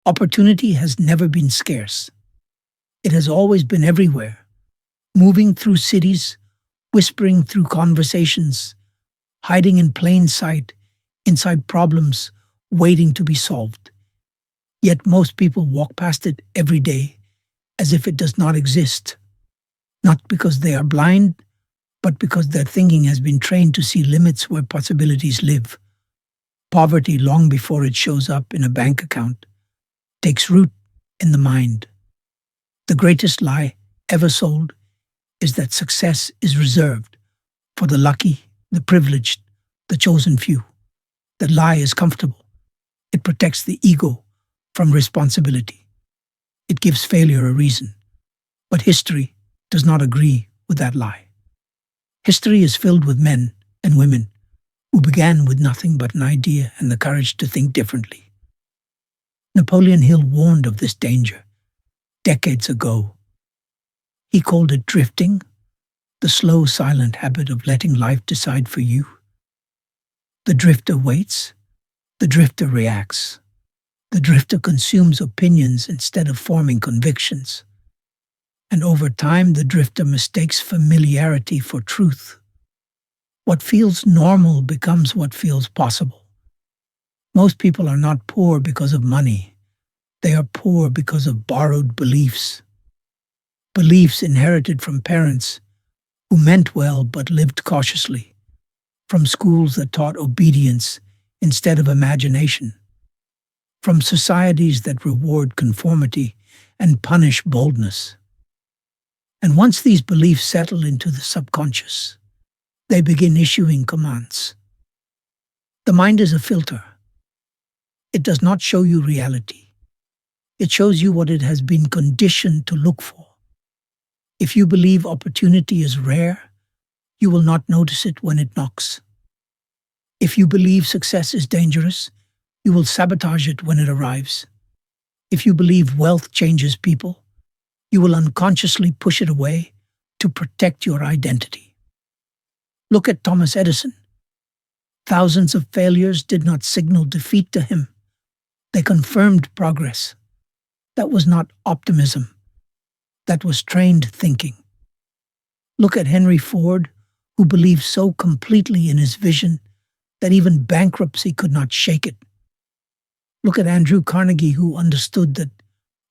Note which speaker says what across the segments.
Speaker 1: Opportunity has never been scarce. It has always been everywhere, moving through cities, whispering through conversations, hiding in plain sight, inside problems, waiting to be solved. Yet most people walk past it every day as if it does not exist, not because they are blind, but because their thinking has been trained to see limits where possibilities live. Poverty, long before it shows up in a bank account, takes root in the mind. The greatest lie ever sold is that success is reserved for the lucky, the privileged, the chosen few. That lie is comfortable. It protects the ego from responsibility. It gives failure a reason. But history does not agree with that lie. History is filled with men and women who began with nothing but an idea and the courage to think differently. Napoleon Hill warned of this danger decades ago. He called it drifting, the slow, silent habit of letting life decide for you. The drifter waits, the drifter reacts. The drifter consumes opinions instead of forming convictions. And over time, the drifter mistakes familiarity for truth. What feels normal becomes what feels possible. Most people are not poor because of money. They are poor because of borrowed beliefs. Beliefs inherited from parents who meant well but lived cautiously, from schools that taught obedience instead of imagination, from societies that reward conformity and punish boldness. And once these beliefs settle into the subconscious, they begin issuing commands. The mind is a filter. It does not show you reality. It shows you what it has been conditioned to look for. If you believe opportunity is rare, you will not notice it when it knocks. If you believe success is dangerous, you will sabotage it when it arrives. If you believe wealth changes people, you will unconsciously push it away to protect your identity. Look at Thomas Edison. Thousands of failures did not signal defeat to him. They confirmed progress. That was not optimism. That was trained thinking. Look at Henry Ford, who believed so completely in his vision that even bankruptcy could not shake it. Look at Andrew Carnegie, who understood that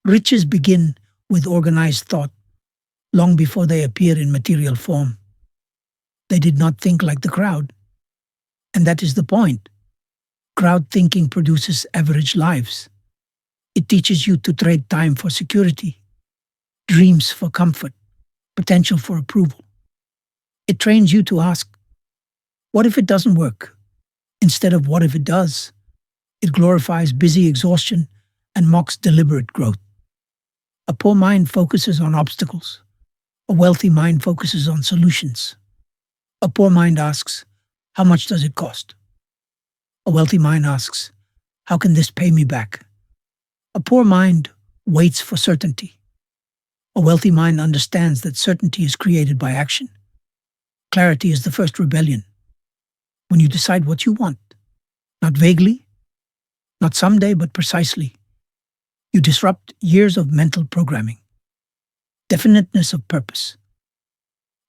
Speaker 1: riches begin with organized thought long before they appear in material form. They did not think like the crowd. And that is the point. Crowd thinking produces average lives. It teaches you to trade time for security, dreams for comfort, potential for approval. It trains you to ask, what if it doesn't work? Instead of what if it does? It glorifies busy exhaustion and mocks deliberate growth. A poor mind focuses on obstacles. A wealthy mind focuses on solutions. A poor mind asks, how much does it cost? A wealthy mind asks, how can this pay me back? A poor mind waits for certainty. A wealthy mind understands that certainty is created by action. Clarity is the first rebellion. When you decide what you want, not vaguely, not someday, but precisely, you disrupt years of mental programming. Definiteness of purpose.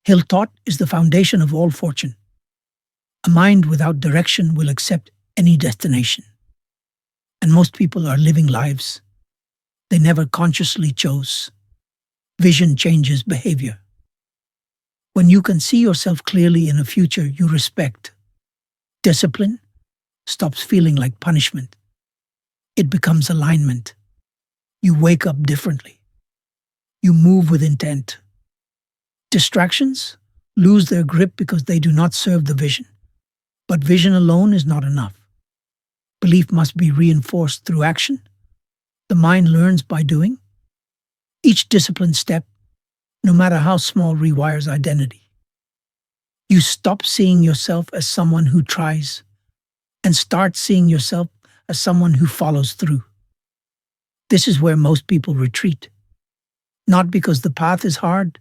Speaker 1: Hill taught is the foundation of all fortune. A mind without direction will accept any destination. And most people are living lives they never consciously chose. Vision changes behavior. When you can see yourself clearly in a future you respect, discipline stops feeling like punishment. It becomes alignment. You wake up differently. You move with intent. Distractions lose their grip because they do not serve the vision. But vision alone is not enough. Belief must be reinforced through action. The mind learns by doing. Each disciplined step, no matter how small, rewires identity. You stop seeing yourself as someone who tries and start seeing yourself as someone who follows through. This is where most people retreat. Not because the path is hard,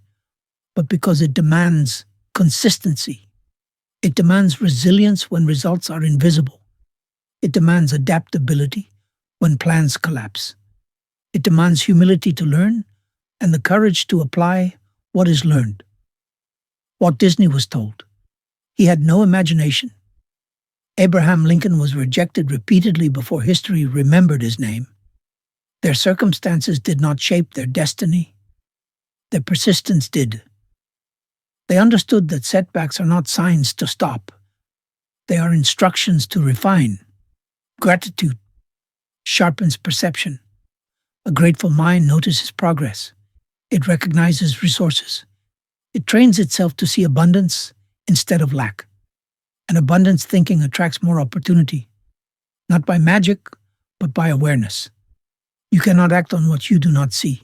Speaker 1: but because it demands consistency. It demands resilience when results are invisible. It demands adaptability when plans collapse. It demands humility to learn and the courage to apply what is learned. Walt Disney was told he had no imagination. Abraham Lincoln was rejected repeatedly before history remembered his name. Their circumstances did not shape their destiny. Their persistence did. They understood that setbacks are not signs to stop. They are instructions to refine. Gratitude sharpens perception. A grateful mind notices progress. It recognizes resources. It trains itself to see abundance instead of lack. And abundance thinking attracts more opportunity, not by magic, but by awareness. You cannot act on what you do not see.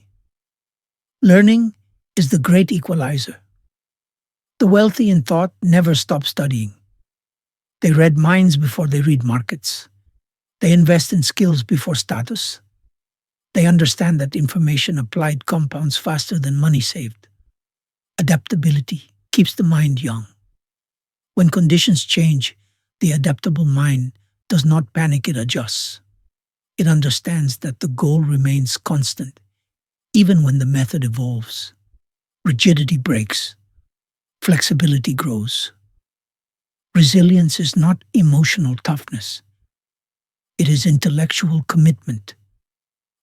Speaker 1: Learning is the great equalizer. The wealthy in thought never stop studying. They read minds before they read markets. They invest in skills before status. They understand that information applied compounds faster than money saved. Adaptability keeps the mind young. When conditions change, the adaptable mind does not panic, it adjusts. It understands that the goal remains constant, even when the method evolves. Rigidity breaks. Flexibility grows. Resilience is not emotional toughness. It is intellectual commitment.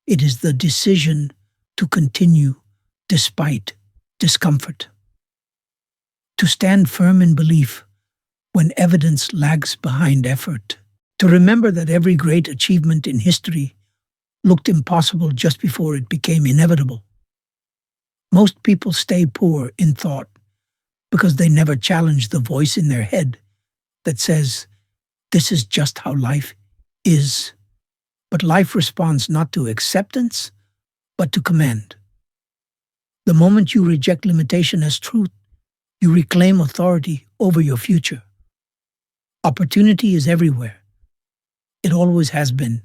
Speaker 1: It is the decision to continue despite discomfort. To stand firm in belief when evidence lags behind effort. To remember that every great achievement in history looked impossible just before it became inevitable. Most people stay poor in thought because they never challenge the voice in their head that says, "This is just how life is." But life responds not to acceptance, but to command. The moment you reject limitation as truth, you reclaim authority over your future. Opportunity is everywhere. It always has been.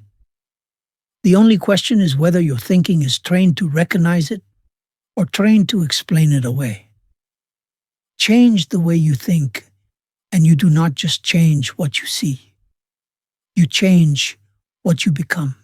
Speaker 1: The only question is whether your thinking is trained to recognize it or trained to explain it away. Change the way you think, and you do not just change what you see. You change what you become.